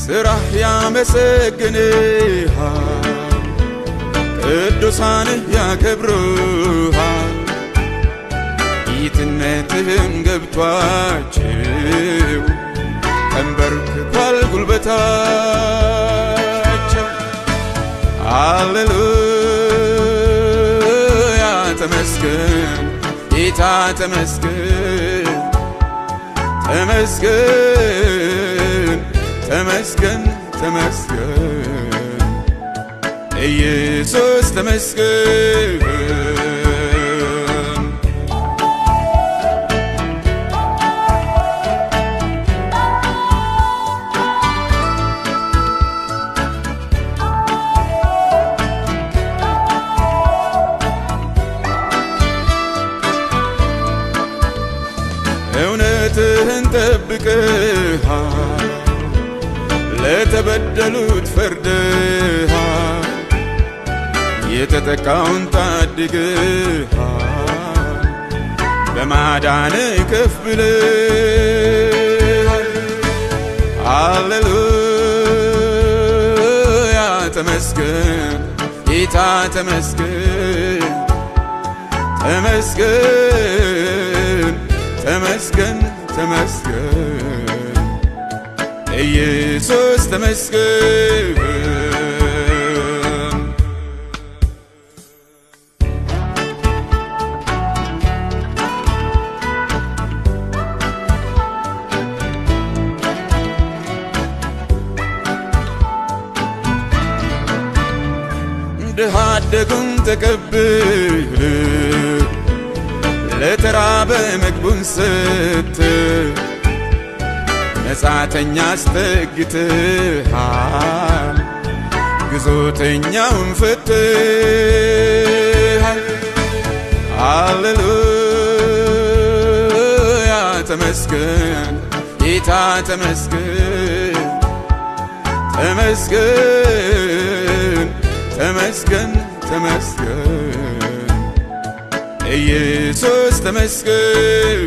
ስራህ ያመሰግንሃል ቅዱሳን ያከብሩሃል ጌትነትህም ገብቷቸው ተንበርክኳል ጉልበታቸው ሃሌሉያ ተመስገን ጌታ ተመስገን ተመስገን ተመስገን ተመስገን ኢየሱስ ተመስገን እውነትህን ጠብቀሃል ለተበደሉት ፈርደሃል የተጠቃውን ታድገሃል በማዳንህ ከፍ ብለሃል ሃሌሉያ ተመስገን ጌታ ተመስገን ተመስገን ተመስገን ተመስገን ኢየሱስ ተመስገን ድሃ አደጉን ተቀብለህ ለተራበ ምግቡን ስትል መጻተኛ አስጠግተሃል ግዞተኛውን ፈትሃል ሃሌሉያ ተመስገን ጌታ ተመስገን ተመስገን ተመስገን ተመስገን ኢየሱስ ተመስገን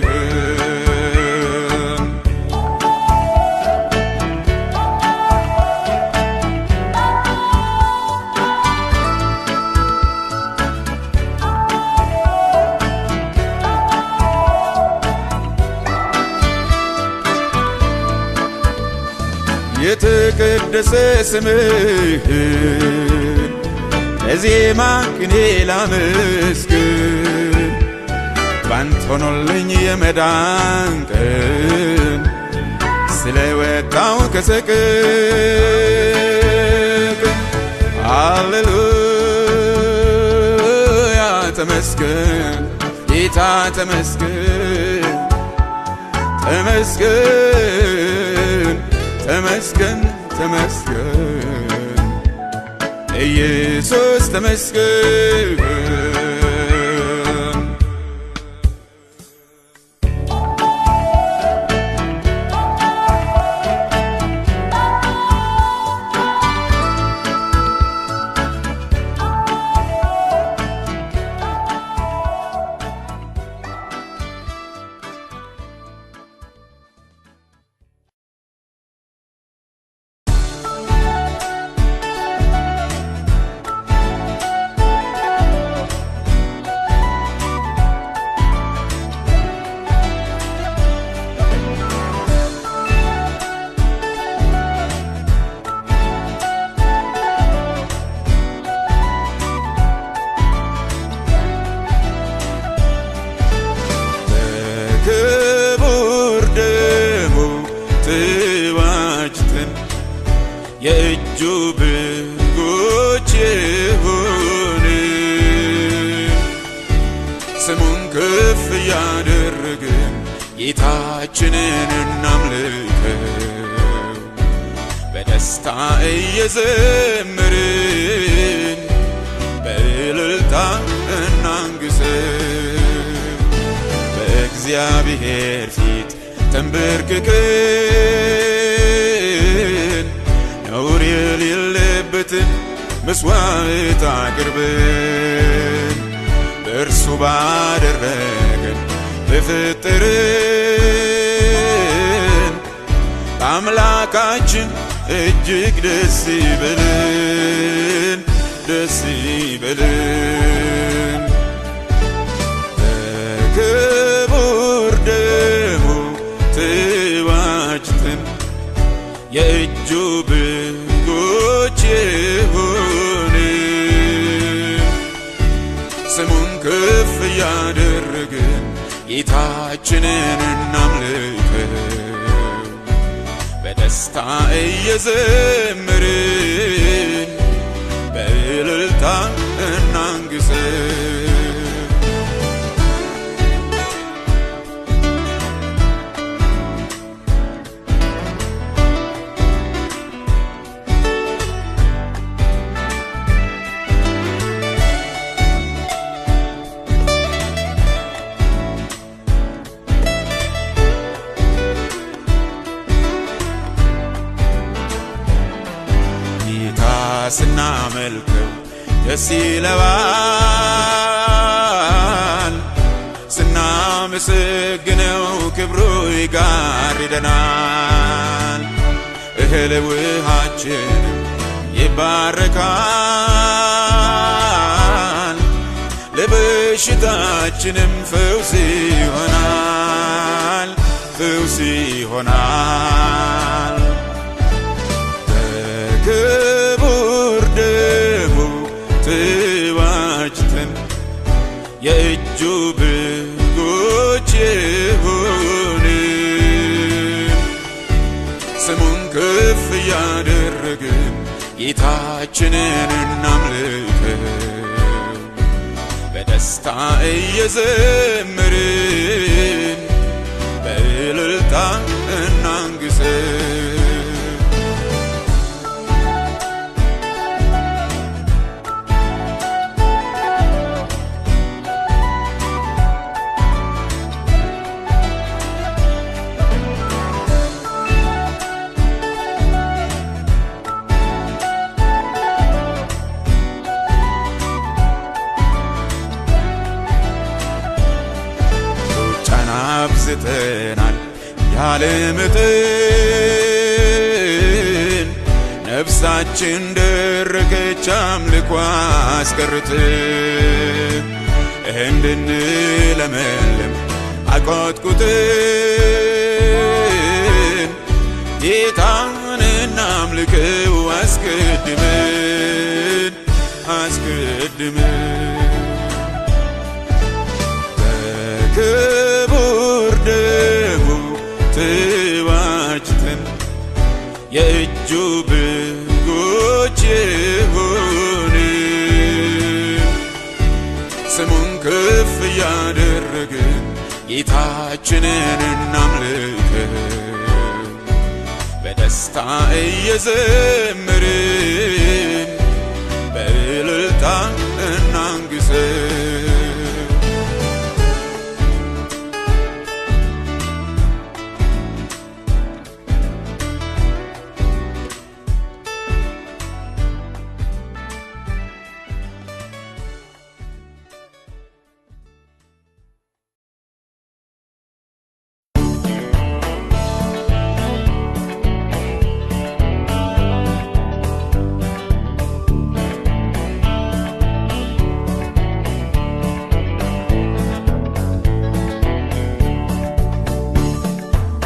የተቀደሰ ስምህን ለዜማ ቅኔ ላመስግን ባንተ ሆኖልኝ የመዳን ቀን ስለወጣው ከሰቀቀን ሃሌሉያ ተመስገን ጌታ ተመስገን ተመስገን ተመስገን ተመስገን ኢየሱስ ተመስገን የእጁ በጎች የሆን ስሙን ከፍ ያደረግን ጌታችንን እናምልከው በደስታ እየዘመርን በእልልታ እናንግሰው በእግዚአብሔር ፊት ተንበርክከን ነውር የሌለበትን መስዋዕት አቅርበን በእርሱ ባደረገን በፈጠረን በአምላካችን እጅግ ደስ ይበለን ደስ ይበለን። በክቡር ደሙ ተዋጅተን የእጁ በጎች የሆንን ስሙን ከፍ እያደረግን ጌታችንን እናምልከው በደስታ እየዘመርን በእልልታ እናንግሰው። ስናመልከው ደስ ይለዋል፣ ስናመሰግነው ክብሩ ይጋርደናል። እህል ውሃችንም ይባረካል፣ ለበሽታችንም ፈውስ ይሆናል ፈውስ ይሆናል። በክቡር ደሙ ተዋጅተን የእጁ በጎች የሆንን ስሙን ከፍ እያደረግን ጌታችንን እናምልከው በደስታ እየዘመርን በእልልታ እናንግሰው። አብዝተናል ያለ መጠን ነፍሳችን ደረቀች አምልኮ አስቀርተን እንድንለመልም አቆጥቁጠን ጌታን እናምልከው አስቀድመን በክቡር ደሙ ተዋጅተን የእጁ በጎች የሆንን ስሙን ከፍ እያደረግን ጌታችንን እናምልከው በደስታ እየዘመርን በእልልታ እናንግሰው።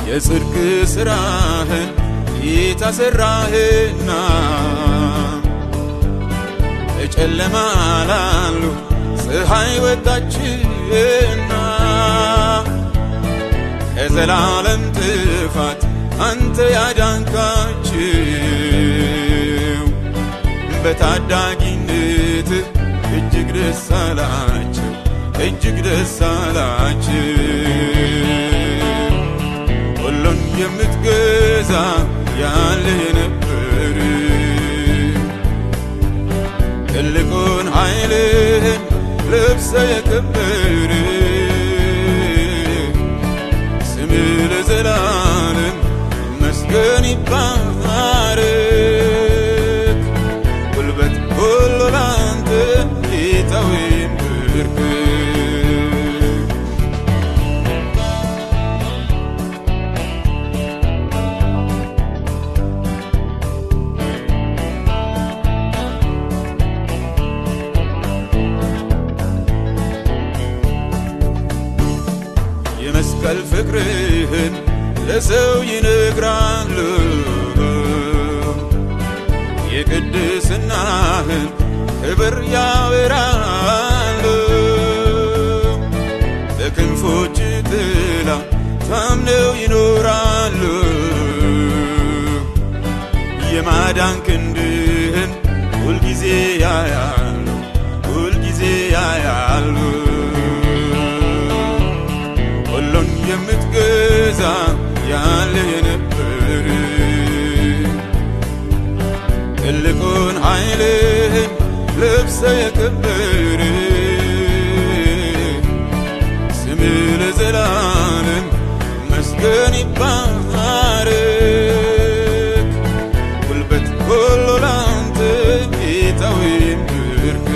የጽድቅ ሥራህን ጌታ ሠራህና በጨለማ ላሉ ፀሐይ ወጣችና ከዘላለም ጥፋት አንተ ያዳንካቸው በታዳጊነት እጅግ ደስ አላቸው እጅግ ደስ አላቸው። ሁሉን የምትገዛ ያለህ ነበር ትልቁን ኃይልህን ልብሰ የከበር ስምህ ለዘላለም ይመስገን ይባረክ። ጉልበት ሁሉ ላንተ ጌታ ይንበርከክ። ለሰው ይነግራሉ የቅድስናህን ክብር ያወራሉ በክንፎች ጥላ ታምነው ይኖራሉ የማዳን ክንድህን ሁልጊዜ ያያሉ ሁልጊዜ ያያሉ ሁሉን የምትገዛ ያለ የነበር ትልቁን ኃይልህን ልብሰ የከበር ስምህ ለዘላለም መስገን ይባረክ ጉልበት ሁሉ ላንተ ጌታ ሆይ ይንበርከክ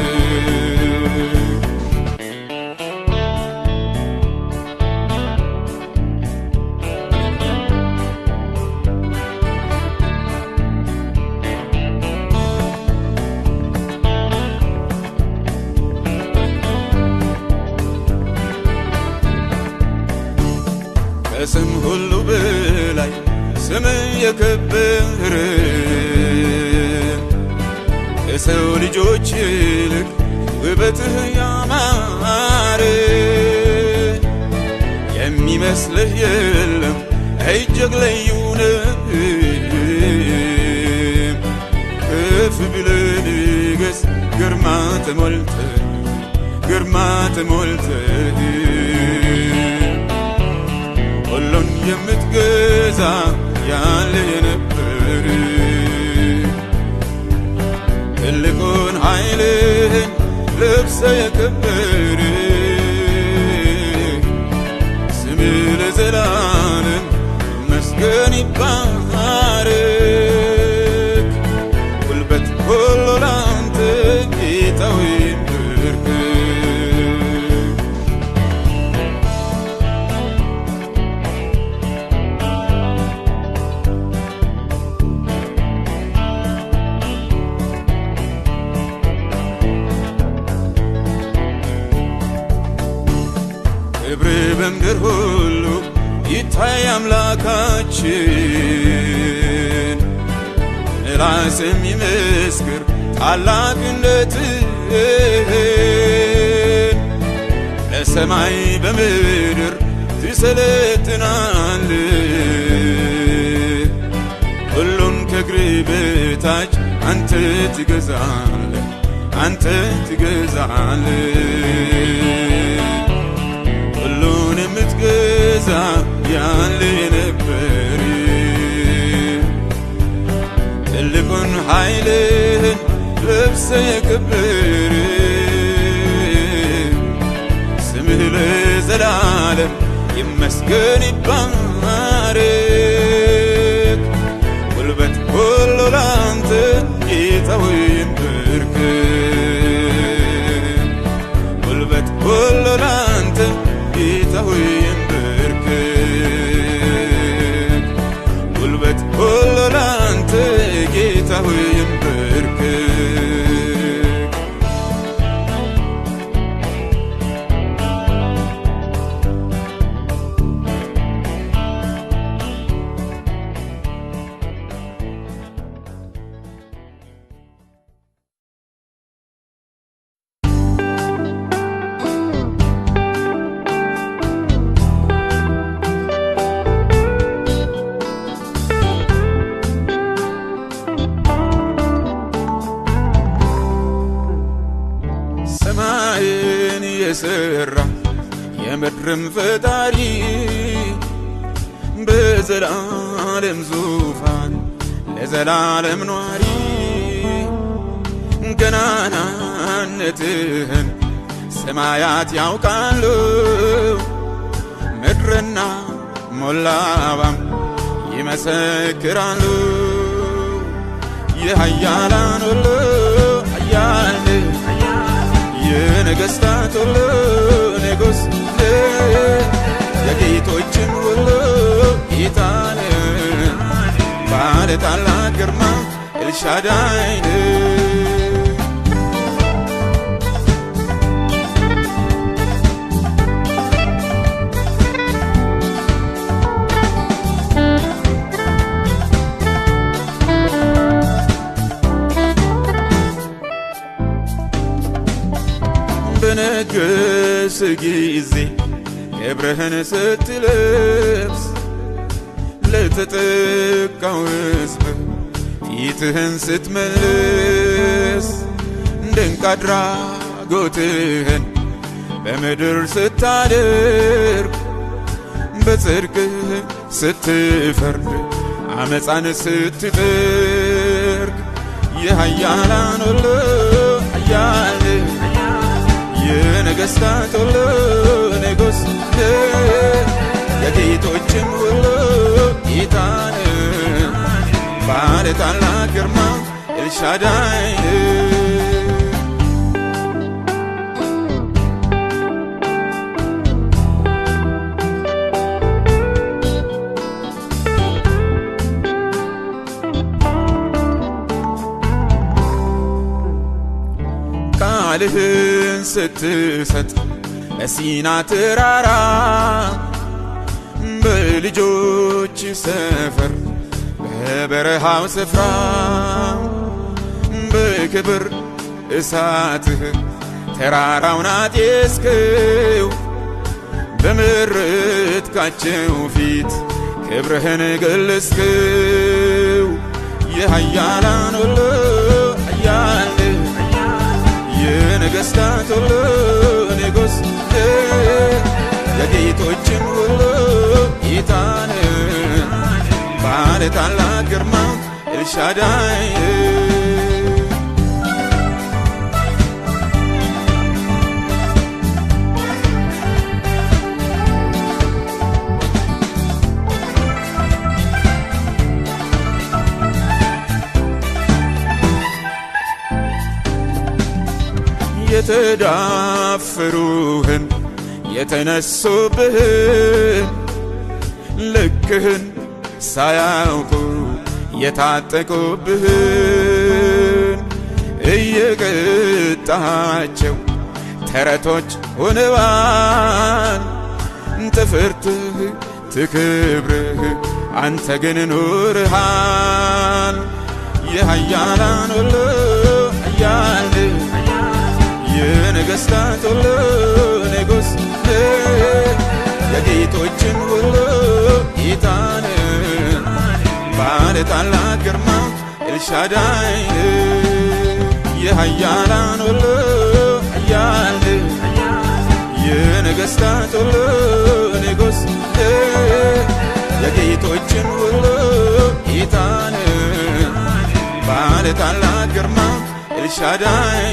ከስም ሁሉ በላይ ስምህ የከበረ ከሰው ልጆች ይልቅ ውበትህ ያማረ የሚመስልህ የለም እጅግ ልዩ ነህ ከፍ ብለህ ንገሥ ግርማ ተሞልተህ ሁሉን የምትገዛ ያለ የነበር ትልቁን ኃይልህን ልብሰ የከበር ስምህ ለዘላለም መስገን ይባረክ ጉልበት ሁሉ ላንተ ጌታ ሆይ ይንበርከክ ክብርህ በምድር ሁሉ ይታይ አምላካችን ምላስም ይመስክር ታላቅነትህን በሰማይ በምድር ትሰለጥናለህ ሁሉን ከእግርህ በታች አንተ ትገዛለህ ሁሉን የምትገዛ ያለ የነበር ትልቁን ኃይልህን ልብሰ የከበር ስምህ ለዘላለም ይመስገን ይባረክ ጉልበት ሁሉ ላንተ ጌታ ሆይ ይንበርከክ ጉልበት ሁሉ ላንተ ጌታ ሆይ ይንበርከክ ጉልበት ሁሉ ላንተ ጌታ ሆይ ይንበርከክ ሰማይን የሠራ የምድርም ፈጣሪ በዘላለም ዙፋን ለዘላለም ኗሪ ገናናነትህን ሰማያት ያውቃሉ ምድርና ሞላዋም ይመሰክራሉ የኃያላን ሁሉ ኃያል የነገሥታት ሁሉ ንጉሥ የጌቶችም ሁሉ ጌታ ባለ ታላቅ ግርማ ኤልሻዳይ በሞገስ ጊዜ ክብርህን ስትለብስ ለተጠቃው ሕዝብ ፊትህን ስትመልስ ድንቅ አድራጎትህን በምድር ስታደርግ በጽድቅህ ስትፈርድ አመፃን ስትጠርግ የኃያላን ሁሉ ኃያል የነገሥታት ሁሉ ንጉሥ የጌቶችም ሁሉ ጌታ ባለ ታላቅ ግርማ ኤልሻዳይ ቃልህን ስትሰጥ በሲና ተራራ በልጆች ሰፈር በበረሃው ስፍራ በክብር እሳትህ ተራራውን አጤስከው በመረጥካቸው ፊት ክብርህን ገለጽከው የኃያላን ሁሉ ኃያል የነገሥታት ሁሉ ንጉሥ የጌቶችም ሁሉ ጌታ ባለ ታላቅ ግርማ ኤልሻዳይ የተዳፈሩህን የተነሱብህን ልክህን ሳያውቁ የታጠቁብህን እየቀጣቸው ተረቶች ሆነዋል። ትፍርትህ ትክብርህ አንተ ግን ኑርሃል። የኃያላን ሁሉ ኃያል የነገሥታት ሁሉ ንጉሥ የጌቶችም ሁሉ ጌታ ባለ ታላቅ ግርማ ኤልሻዳይ የኃያላን ሁሉ ኃያል የነገሥታት ሁሉ ንጉሥ የጌቶችም ሁሉ ጌታ ባለ ታላቅ ግርማ ኤልሻዳይ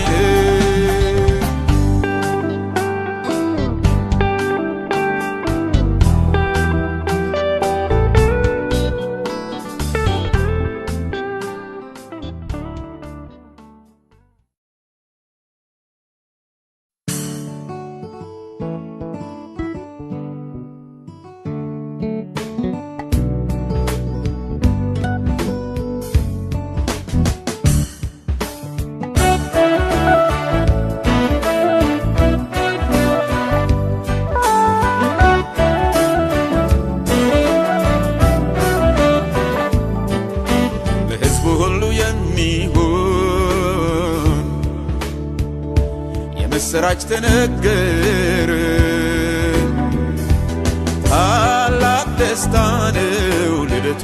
ምስራች ተነገረ። ታላቅ ደስታ ነው ልደቱ።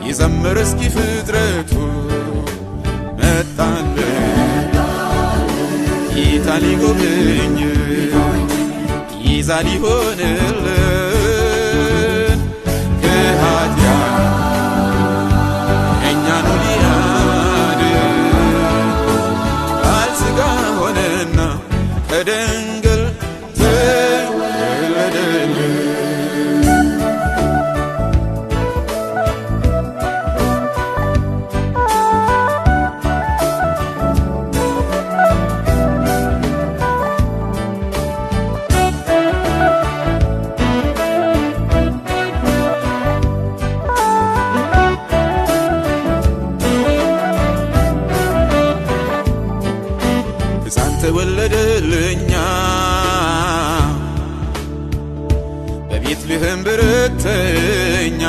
ይዘምር እስኪ ፍጥረቱ መጣልን ጌታ ሊጎበኝ ይዛ ሊሆንልን ከኃጢአት እኛኑ ከድንግል ተወለደልን። ሕፃን ተወለደልኛ በቤትልሔም ብርተኛ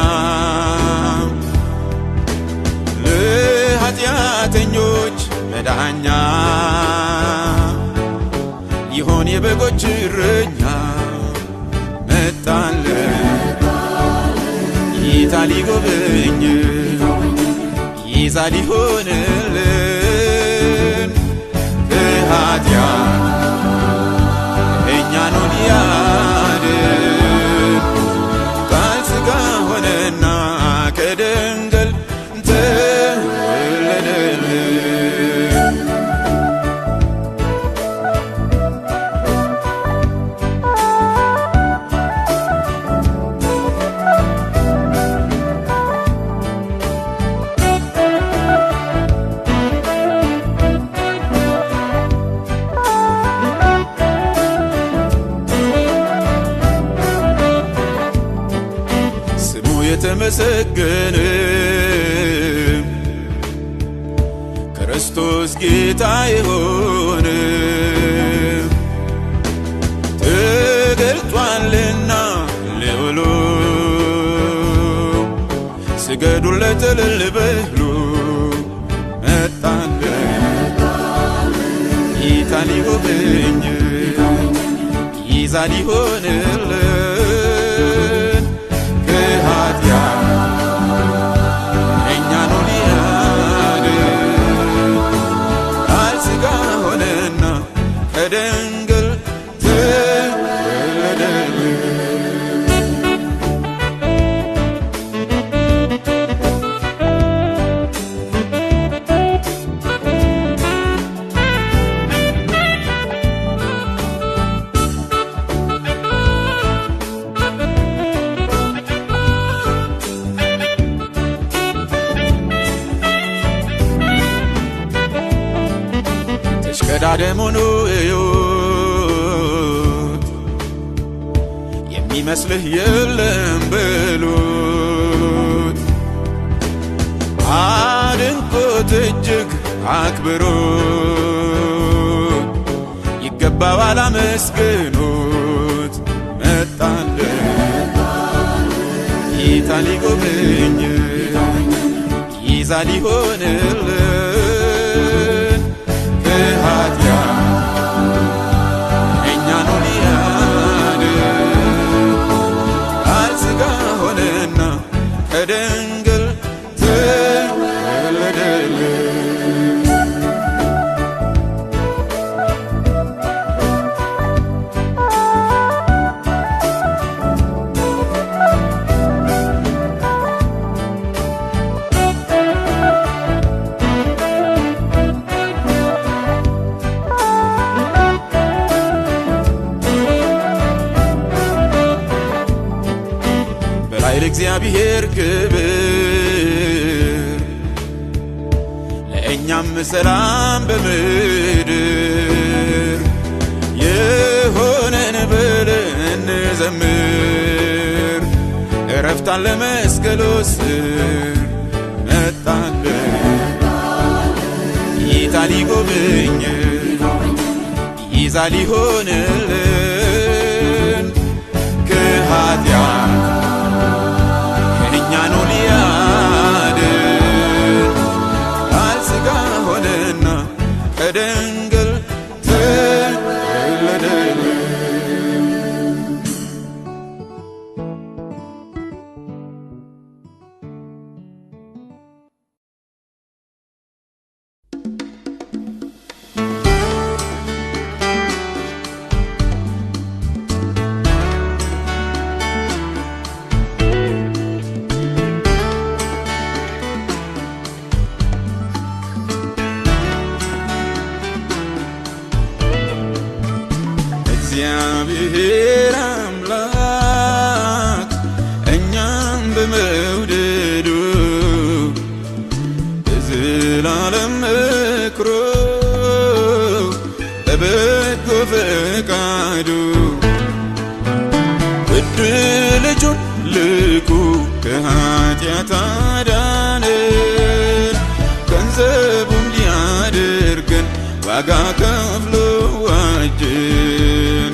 ለኃጢአተኞች መዳኛ የበጎች እረኛ መጣልን ጌታ ሊጎበኝ ይዛ ሊሆንልን ከኃጢአት እኛን ሊያድን ቃል ሥጋ ሆነና ከድንግል ተወለደልን። የተመሰገነ ክርስቶስ ጌታ የሆነ ተገልጧልና ልዑሉ ስገዱለት እልል በሉ መጣልን ጌታ ሊጎበኝ ይዛ ሊሆንልን ከኃጢአት እኛን ሊያድን ቃል ሥጋ ሆነና ከድንግል ተወለደልን። ተሽቀዳደሙኑ እዩት የሚመስልህ የለም በሉት አድንቆት እጅግ አክብሩት ይገባዋል አመስግኑት መጣልን ጌታ ሊጎበኝ ይዛ ሊሆንልን ከኃጢአት እኛን ሊያድን ቃል ሥጋ ሆነና ከድንግል ተወለደልን። ለእግዚአብሔር ክብር ለእኛም ሰላም በምድር የሆነን ብለን እንዘምር ዕረፍታን ለመስቀሉ ስር መጣልን ጌታ ሊጎበኝ ይዛ ሊሆንልን ከኃጢአት እኛን ሊያድን ቃል ሥጋ ሆነና ከድንግል ተወለደልን። እግዚአብሔር አምላክ እኛም በመውደዱ በዘላለም ምክሩ በበጎ ፈቃዱ ውድ ልጁን ልኮ ከኃጢአት አዳነን ገንዘቡም ሊያደርገን ዋጋ ከፍሎ ዋጀን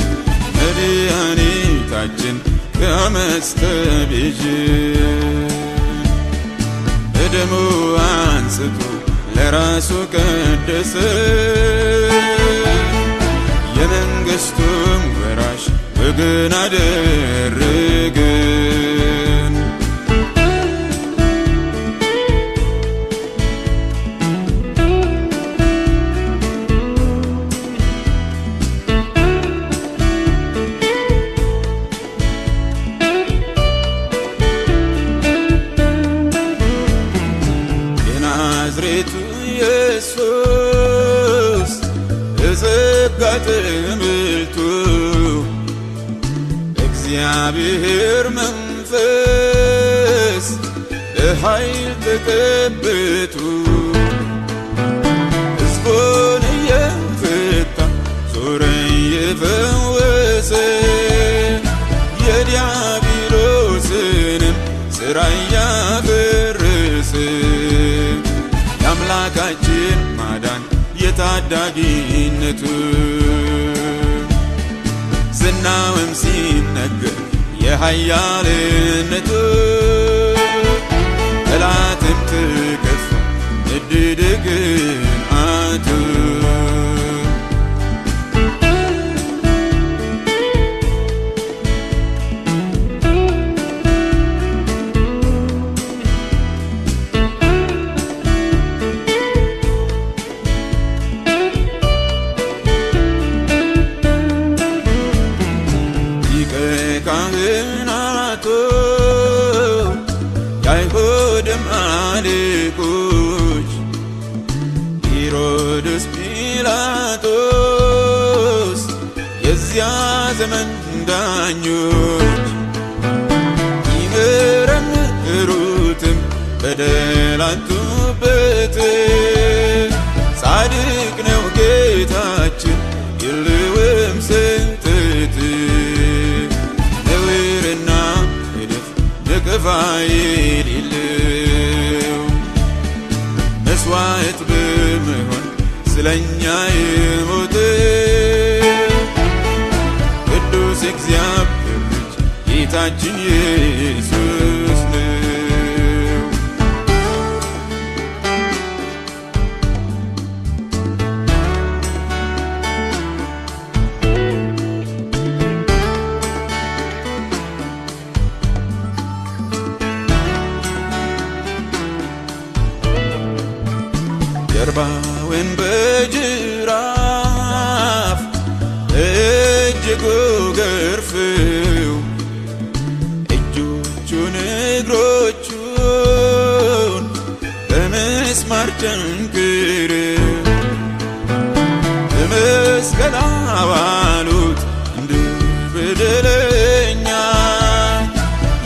መድኃኒታችን ከዓመፅ ተቤዠን በደሙ አንስቶ ለራሱ ቀደሰን የመንግሥት የርስቱም ወራሽ ወገን አደረገን። የናዝሬቱ ኢየሱስ በጸጋ ተሞልቶ እግዚአብሔር መንፈስ በኃይል ተቀብቶ ሕዝቡን እየፈታ ዞረ እየፈወሰ የዲያብሎስንም ሥራ እያፈረሰ የአምላካችን ማዳን የታዳጊነቱ ዝናውም ሲነገር የኃያልነቱ ጠላትም ተገፋ ነደደ ቅንዓቱ። ካህናቱ የአይሁድም አለቆች ሄሮድስ ጲላጦስ የዚያ ዘመን ዳኞች ይመረምሩትም በደላቱበት ጻድቅ ነው ጌታችን የለውም ስህተት ነቀፋ የሌለው መስዋዕት በመሆን ስለኛ የሞተ ቅዱስ እግዚአብሔር ልጅ ጌታችን ኢየሱስ ነው። ጀርባውን በጅራፍ እጅጉ ገርፈው እጆቹን እግሮቹን በምስማር ቸንክረው በመስቀል አዋሉት እንደ በደለኛ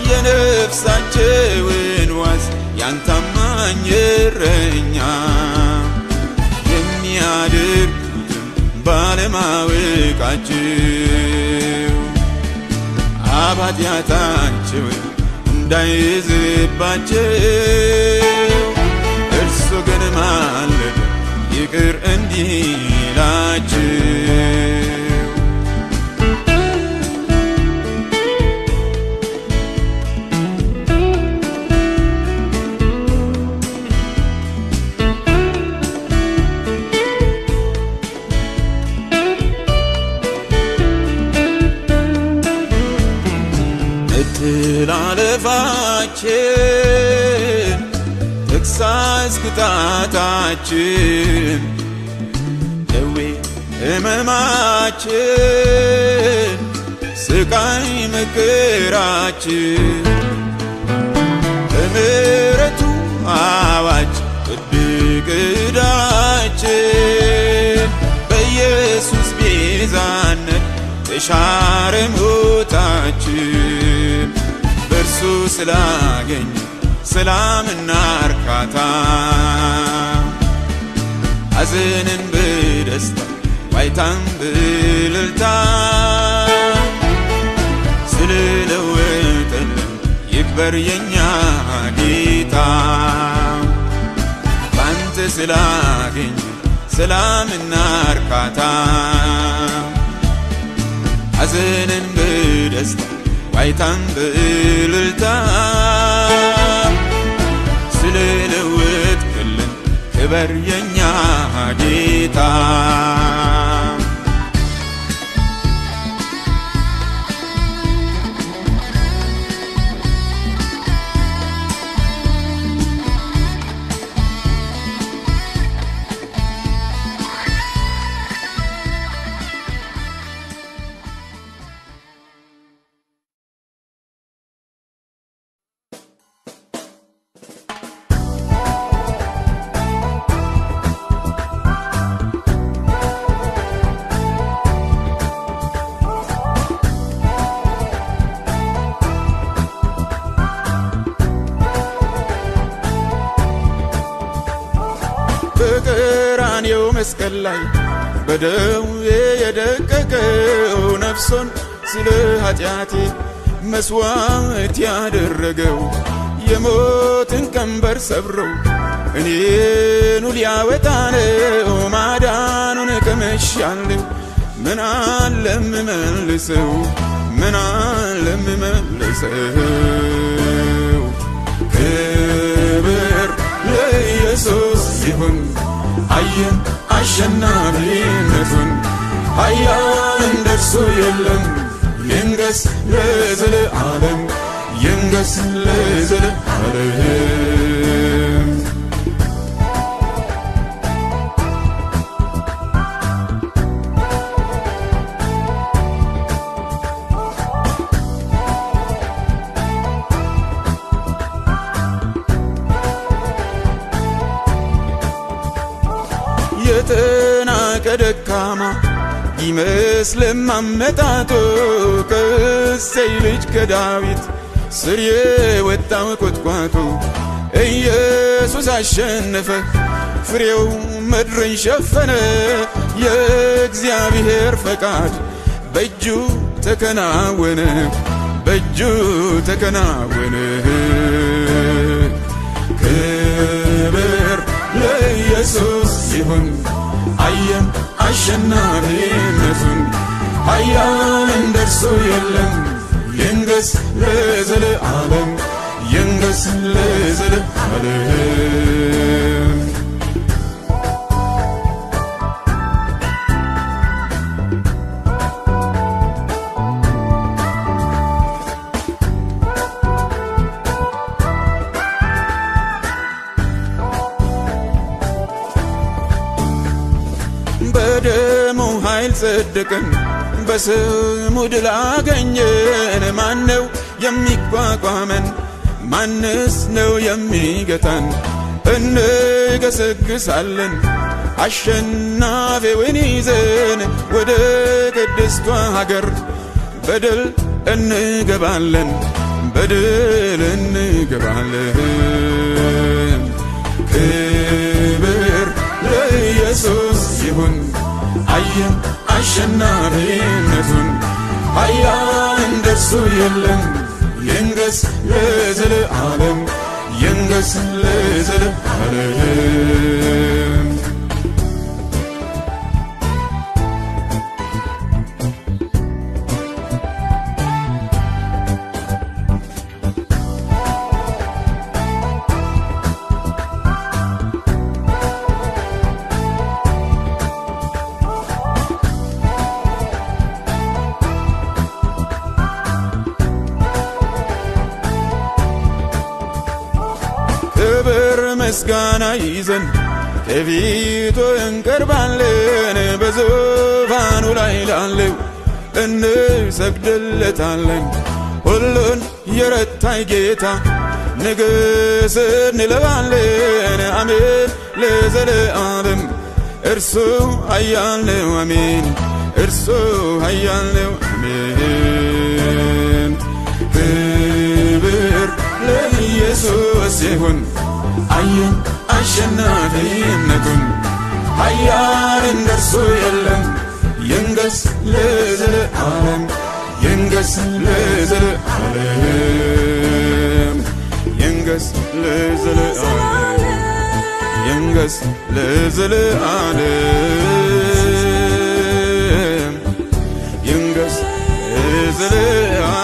የነፍሳቸውን ዋስ ያን ታማኝ እረኛ የሚያደርጉትን ባለማወቃቸው ኃጢአታቸውን እንዳይዝባቸው እርሱ ግን ማለደ ይቅር እንዲላቸው። መተላለፋችን ተግሣጽ ቅጣታችን ደዌ ሕመማችን ስቃይ መከራችን በምሕረቱ አዋጅ ጽድቅ ዕዳችን በኢየሱስ ቤዛነት ተሻረ ሞታችን በእርሱ ስላገኘ ሰላምና እርካታ ሐዘንን በደስታ ዋይታን በእልልታ ስለለወጠልን ይክበር የኛ ጌታ ባንተ ስላገኘ ሰላምና እርካታ ሐዘንን በደስታ ዋይታን በእልልታ ስለለወጥክልን ክበር የኛ ጌታ። በቀራንዮው መስቀል ላይ በደዌ የደቀቀው ነፍሱን ስለ ኃጢአቴ መስዋዕት ያደረገው የሞትን ቀንበር ሰብረው እኔኑ ሊያወጣ ነው ማዳኑን ቀምሻለሁ። ምን አለ እምመልሰው ምን አለ እምመልሰው ክብር ለኢየሱስ ይሁን አየን አሸናፊነቱን ኃያል እንደርሱ የለም ይንገስ ለዘለዓለም ይንገስ ለዘለዓለም የተናቀ ደካማ ይመስልም አመጣጡ ከእሴይ ልጅ ከዳዊት ስር የወጣው ቁጥቋጦ ኢየሱስ አሸነፈ ፍሬው ምድርን ሸፈነ የእግዚአብሔር ፈቃድ በእጁ ተከናወነ በእጁ ተከናወነ ክብር ለኢየሱስ ይሁን አየን አሸናፊነቱን ኃያል እንደርሱ የለም ይንገስ ለዘለዓለም ይንገስ ለዘለዓለም በደሙ ኃይል ጸደቅን በስሙ ድል አገኘን። ማነው የሚቋቋመን? ማንስ ነው የሚገታን? እንገሰግሳለን አሸናፊውን ይዘን ወደ ቅድስቷ ሀገር በድል እንገባለን በድል እንገባለን። ክብር ለኢየሱስ ይሁን አየን አሸናፊነቱን ኃያል እንደርሱ የለም ይንገስ ለዘለዓለም ይንገስ ለዘለዓለም ክብር ምስጋና ይዘን ከፊቱ እንቀርባለን። በዙፋኑ ላይ ላለው እንሰግድለታለን። ሁሉን የረታይ ጌታ ንግሥ እንለዋለን። አሜን ለዘለዓለም እርሱ ኃያል ነው። አሜን እርሱ ኃያል ነው። አሜን ክብር ለኢየሱስ ይሁን አየን አሸናፊነቱን ኃያል እንደርሱ የለም ይንገስ ለዘለዓለም ይንገስ ለዘለዓለም ይንገስ ለዘለዓለም ይንገስ ለዘለዓለም ይንገስ ለዘለዓለም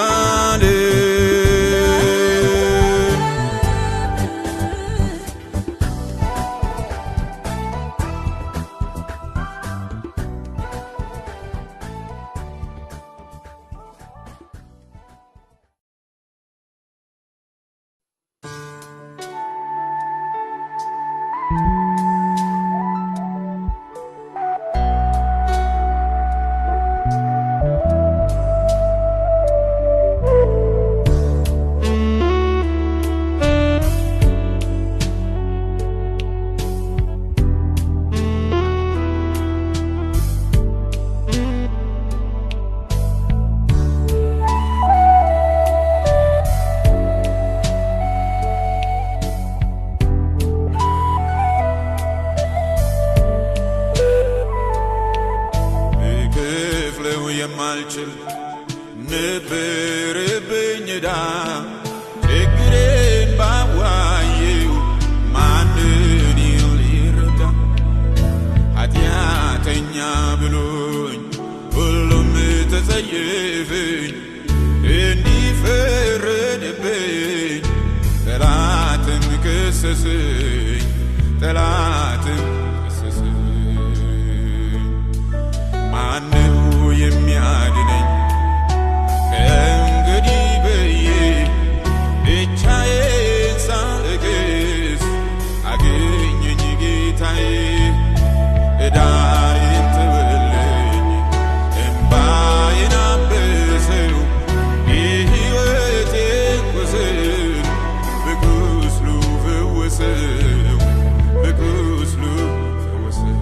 ገሰሰኝ ጠላትም ገሰሰኝ ማነው የሚያድነኝ ከእንግዲህ ብዬ ብቻዬን ሳለቅስ አገኘኝ ጌታዬ ዕዳዬን ተወልኝ እምባዬን አበሰው የሕይወቴን ቁስል በቁስሉ ፈወሰው በቁስሉ ፈወሰው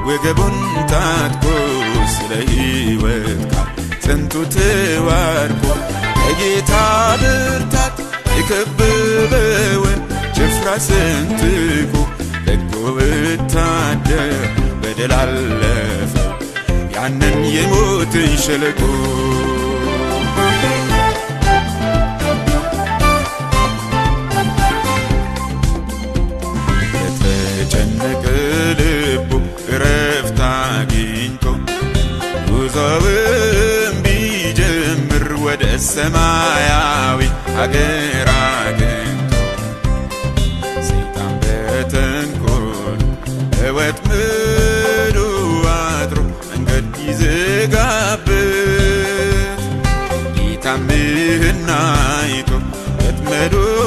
ወገቡን ታጥቆ ስለ ሕይወት ቃል ጸንቶ ተዋድቆ የጌታ ብርታት የከበበውን ጭፍራ ሰንጥቆ ደጎ ወታደር በድል አለፈው ያንን የሞትን ሸለቆ የተጨነቀ ልቡ እረፍት አግኝቶ ጉዞውን ቢጀምር ወደ ሰማያዊ አገር አግኝቶ ሰይጣን በተንኮል በወጥመዱ አድሮ መንገድ ይዘጋበት ጌታም ይህን አይቶ ወጥመዱን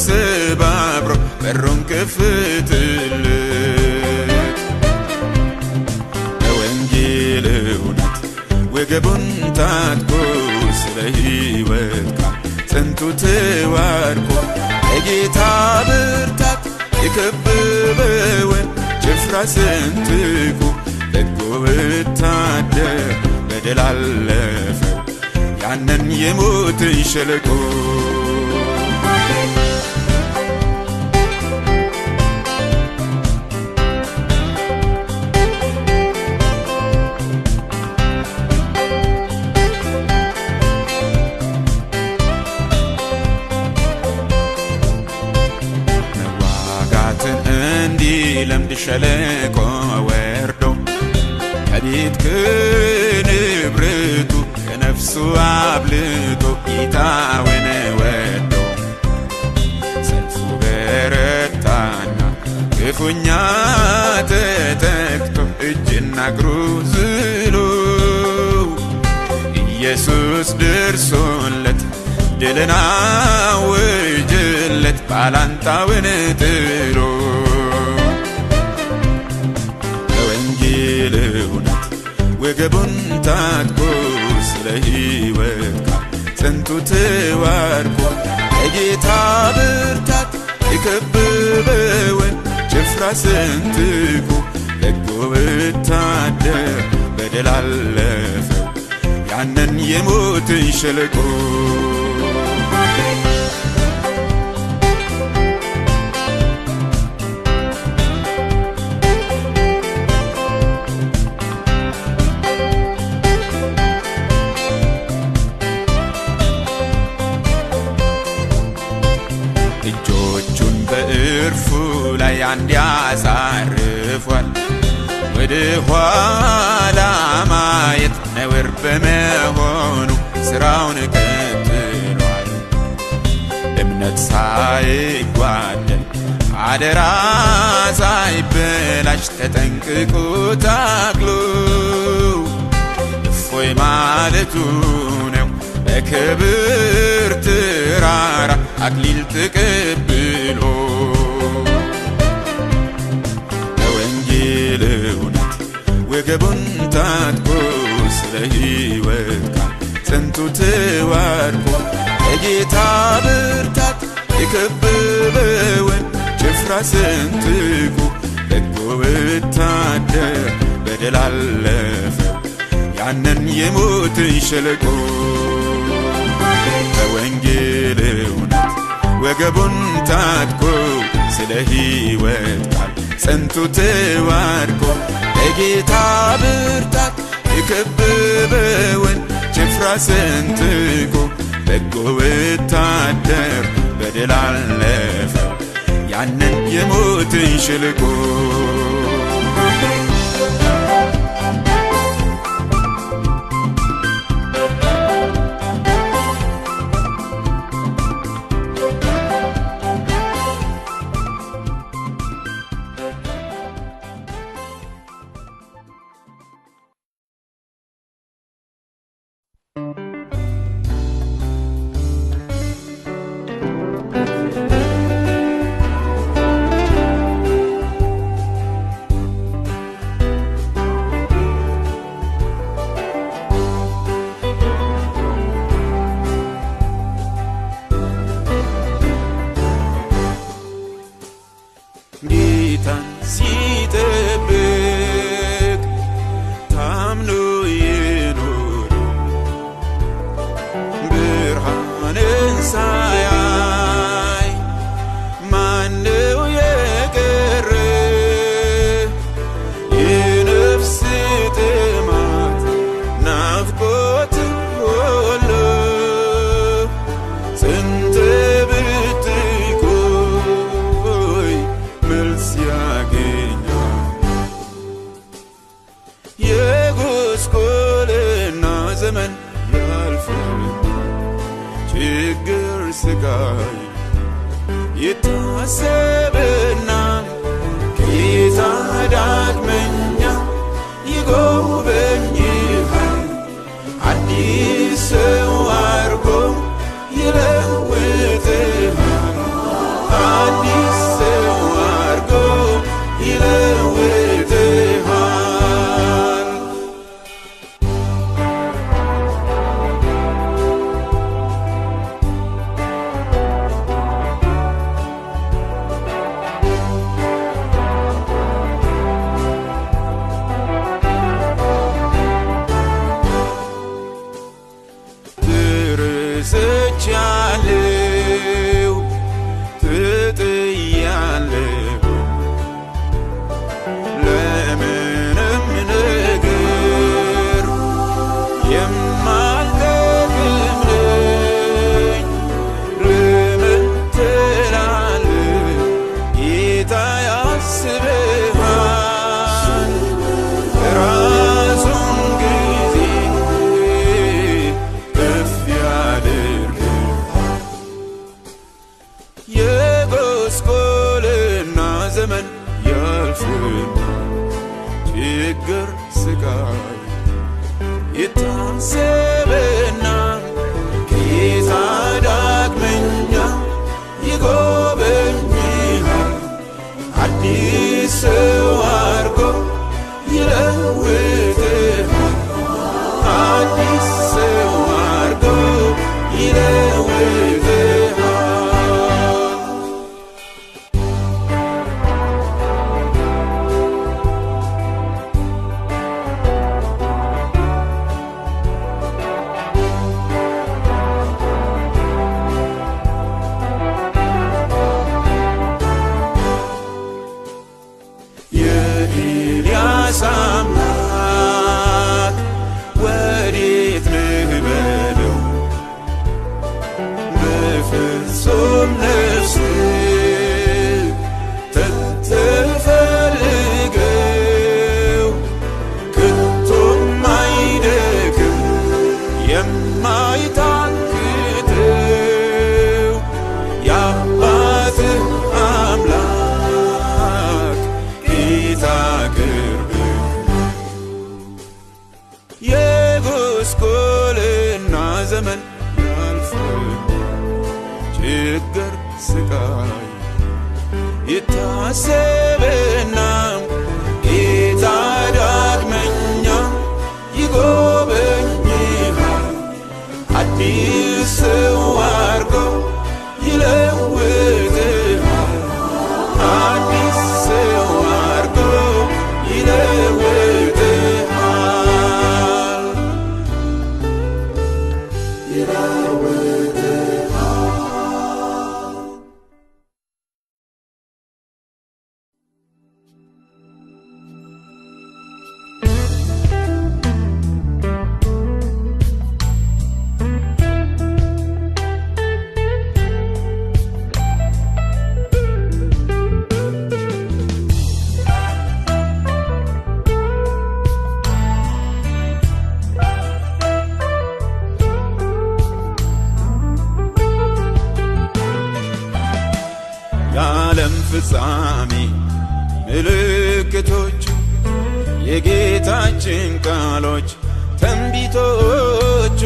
ሰባብሮ በሩን ከፈተለት በወንጌል እውነት ወገቡን ታጥቆ ስለ ሕይወት ቃል ጸንቶ ተዋድቆ በጌታ ብርታት የከበበውን ጭፍራ ሰንጥቆ በጎ ወታደር በድል አለፈው ያንን የሞትን ሸለቆ ለምድ ሸለቆ ወርዶ ከቤት ከንብረቱ ከነፍሱ አብልጦ ጌታውን ወዶ ሰልፉ በረታና ክፉኛ ተተክቶ እጅና እግሩ ዝሎ ኢየሱስ ደርሶለት ድልን አወጀለት ባላንጣውን ጥሎ እውነት ወገቡን ታጥቆ ስለ ሕይወት ቃል ጸንቶ ተዋድቆ በጌታ ብርታት የከበበውን ጭፍራ ሰንጥቆ በጎ ወታደር በድል አለፈው ያንን የሞትን ሸለቆ እጆቹን በእርፉ ላይ አንድ ያሳርፏል ወደ ኋላ ማየት ነውር በመሆኑ ሥራውን ቀጥሏል እምነት ሳይጓደል አደራ ሳይበላሽ ተጠንቅቆ ታግሎ እፎይ ማለቱ ነው በክብር ተራራ አክሊል ተቀብሎ በወንጌል እውነት ወገቡን ታጥቆ ስለ ሕይወት ቃል ጸንቶ ተዋድቆ በጌታ ብርታት የከበበውን ጭፍራ ሰንጥቆ በጎ ወታደር በድል አለፈው ያንን የሞትን ሸለቆ በወንጌል እውነት ወገቡን ታጥቆ ስለ ሕይወት ቃል ጸንቶ ተዋድቆ በጌታ ብርታት የከበበውን ጭፍራ ሰንጥቆ በጎ ወታደር በድል አለፈው ያንን የሞትን ሸለቆ የጎስቆልና ዘመን ያልፍና ችግር ስቃይ ይታሰብና ጌታ ዳግመኛ ይጎበኝሃል። አዲስ ሰው አርጎ ይለውጥሃል። አዲስ ሰው አርጎ ይለውጥሃል። ትረስቻለሁ ትጥያለሁ ለምንም ነገር የማልጠቅም ነኝ። ለምን ትላለህ? ጌታ ያስብሃል። ራሱን ጊዜ ከፍ ያደርግሃል። የጎስቆልና ዘመን ያልፍና ችግር ስቃይ ይታሰብና ጌታ ዳግመኛ ይጎበኝሃል። አዲስ ሰው አርጎ ይለውጥሃል። አዲስ ሰው አርጎ ይለውጥሃል። የኤልያስ አምላክ ወዴት ነህ በለው። በፍጹም ነፍስህ ተፈልገው ከቶም አይደክም የማይታክተው የአባትህ አምላክ ጌታ ቅርብ ነው። የጎስቆልና ዘመን ያልፍና ችግር ስቃይ ይታሰብና ጌታ ዳግመኛ ይጎበኝሃል። አዲስ ሰው አርጎ ይለውጥሃል። አዲስ ሰው አርጎ ይለውጥሃል። የዓለም ፍጻሜ ምልክቶች የጌታችን ቃሎች ትንቢቶቹ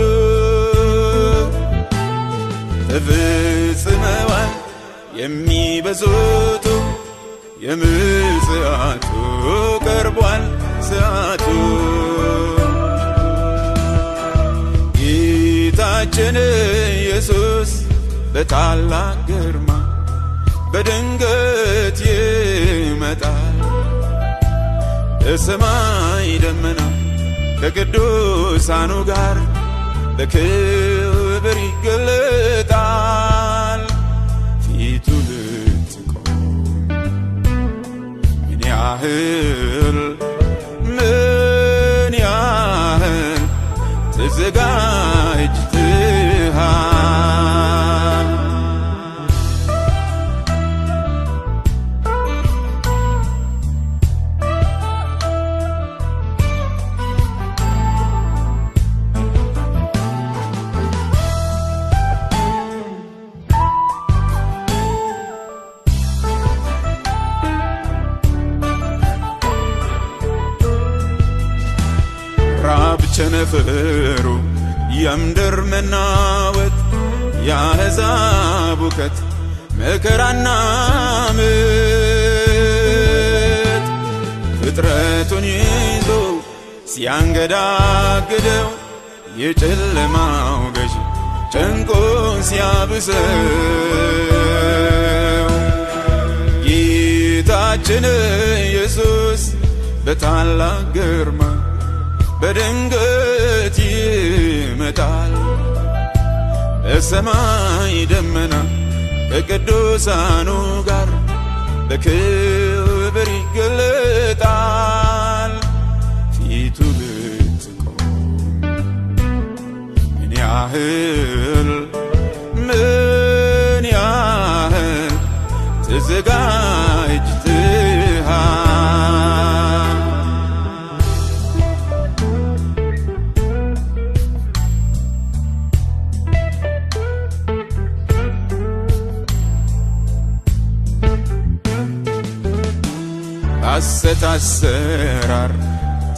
ተፈጽመዋል። የሚበዙቱ የምጽአቱ ቀርቧል ሰዓቱ። ጌታችን ኢየሱስ በታላቅ ግርማ በድንገት ይመጣል። በሰማይ ደመና ከቅዱሳኑ ጋር በክብር ይገለጣል። ፊቱ ልትቆም ምን ያህል ተዘጋጅተሃል? ቸነፈሩ የምድር መናወጥ የአሕዛብ ሁከት መከራና ምጥ ፍጥረቱን ይዞ ሲያንገዳግደው የጨለማው ገዥ ጨንቆን ሲያብሰው ጌታችን ኢየሱስ በታላቅ ግርማ በድንገት ይመጣል። በሰማይ ደመና ከቅዱሳኑ ጋር በክብር ይገለጣል። ፊቱ ብትቆም ምን ያህል ተዘጋጅተሃል? ሐሰት አሰራር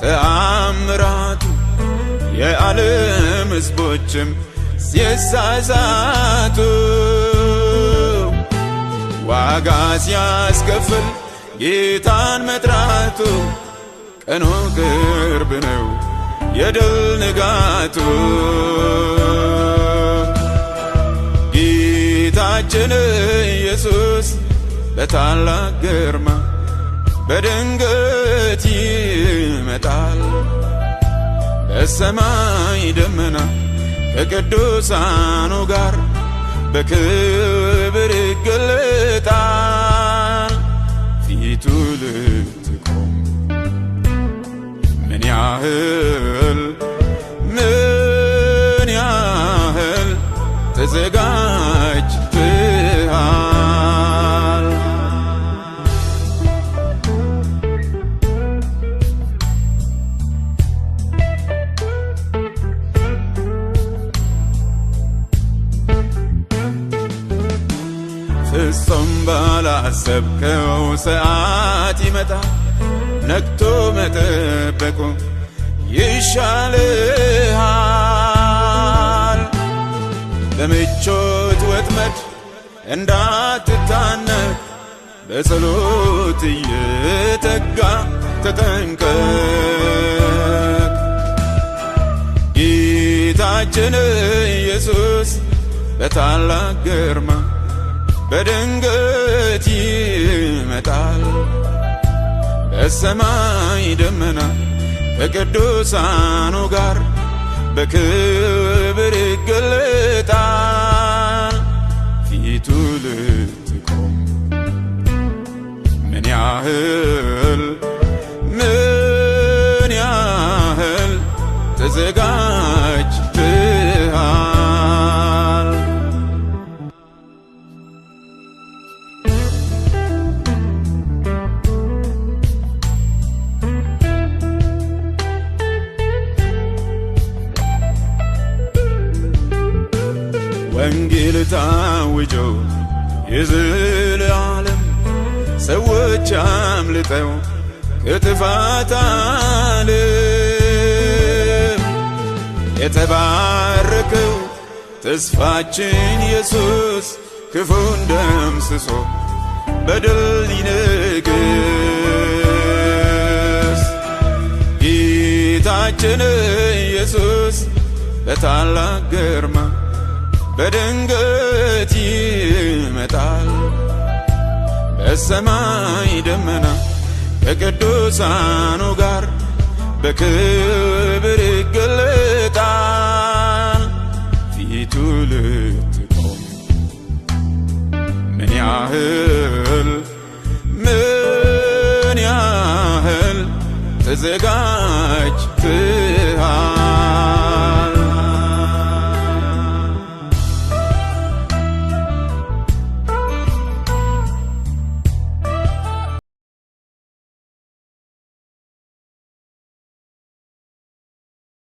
ተአምራቱ የዓለም ሕዝቦችም ሲሳሳቱ ዋጋ ሲያስከፍል ጌታን መጥራቱ ቀኑ ቅርብ ነው የድል ንጋቱ። ጌታችን ኢየሱስ በታላቅ ግርማ በድንገት ይመጣል። በሰማይ ደመና ከቅዱሳኑ ጋር በክብር ይገለጣል። ፊቱ ልትቆም ምን ያህል ተዘጋጅተሃል? ፍጹም ባላሰብከው ሰዓት ይመጣል። ነቅቶ መጠበቁ ይሻልሃል። በምቾት ወጥመድ እንዳትታነቅ በጸሎት እየተጋ ተጠንቀቅ። ጌታችን ኢየሱስ በታላቅ ግርማ በድንገት ይመጣል። በሰማይ ደመና ከቅዱሳኑ ጋር በክብር ይገለጣል። ፊቱ ልትቆም ምን ያህል ተዘጋጅተሃል? ወንጌል ታውጆ የዘላለም ሰዎች አምልጠው ከጥፋት ዓለም የተባረከው ተስፋችን ኢየሱስ ክፉን ደምስሶ በድል ይነግስ። ጌታችን ኢየሱስ በታላቅ ግርማ በድንገት ይመጣል። በሰማይ ደመና ከቅዱሳኑ ጋር በክብር ይገለጣል። ፊቱ ልትቆም ምን ያህል ተዘጋጅ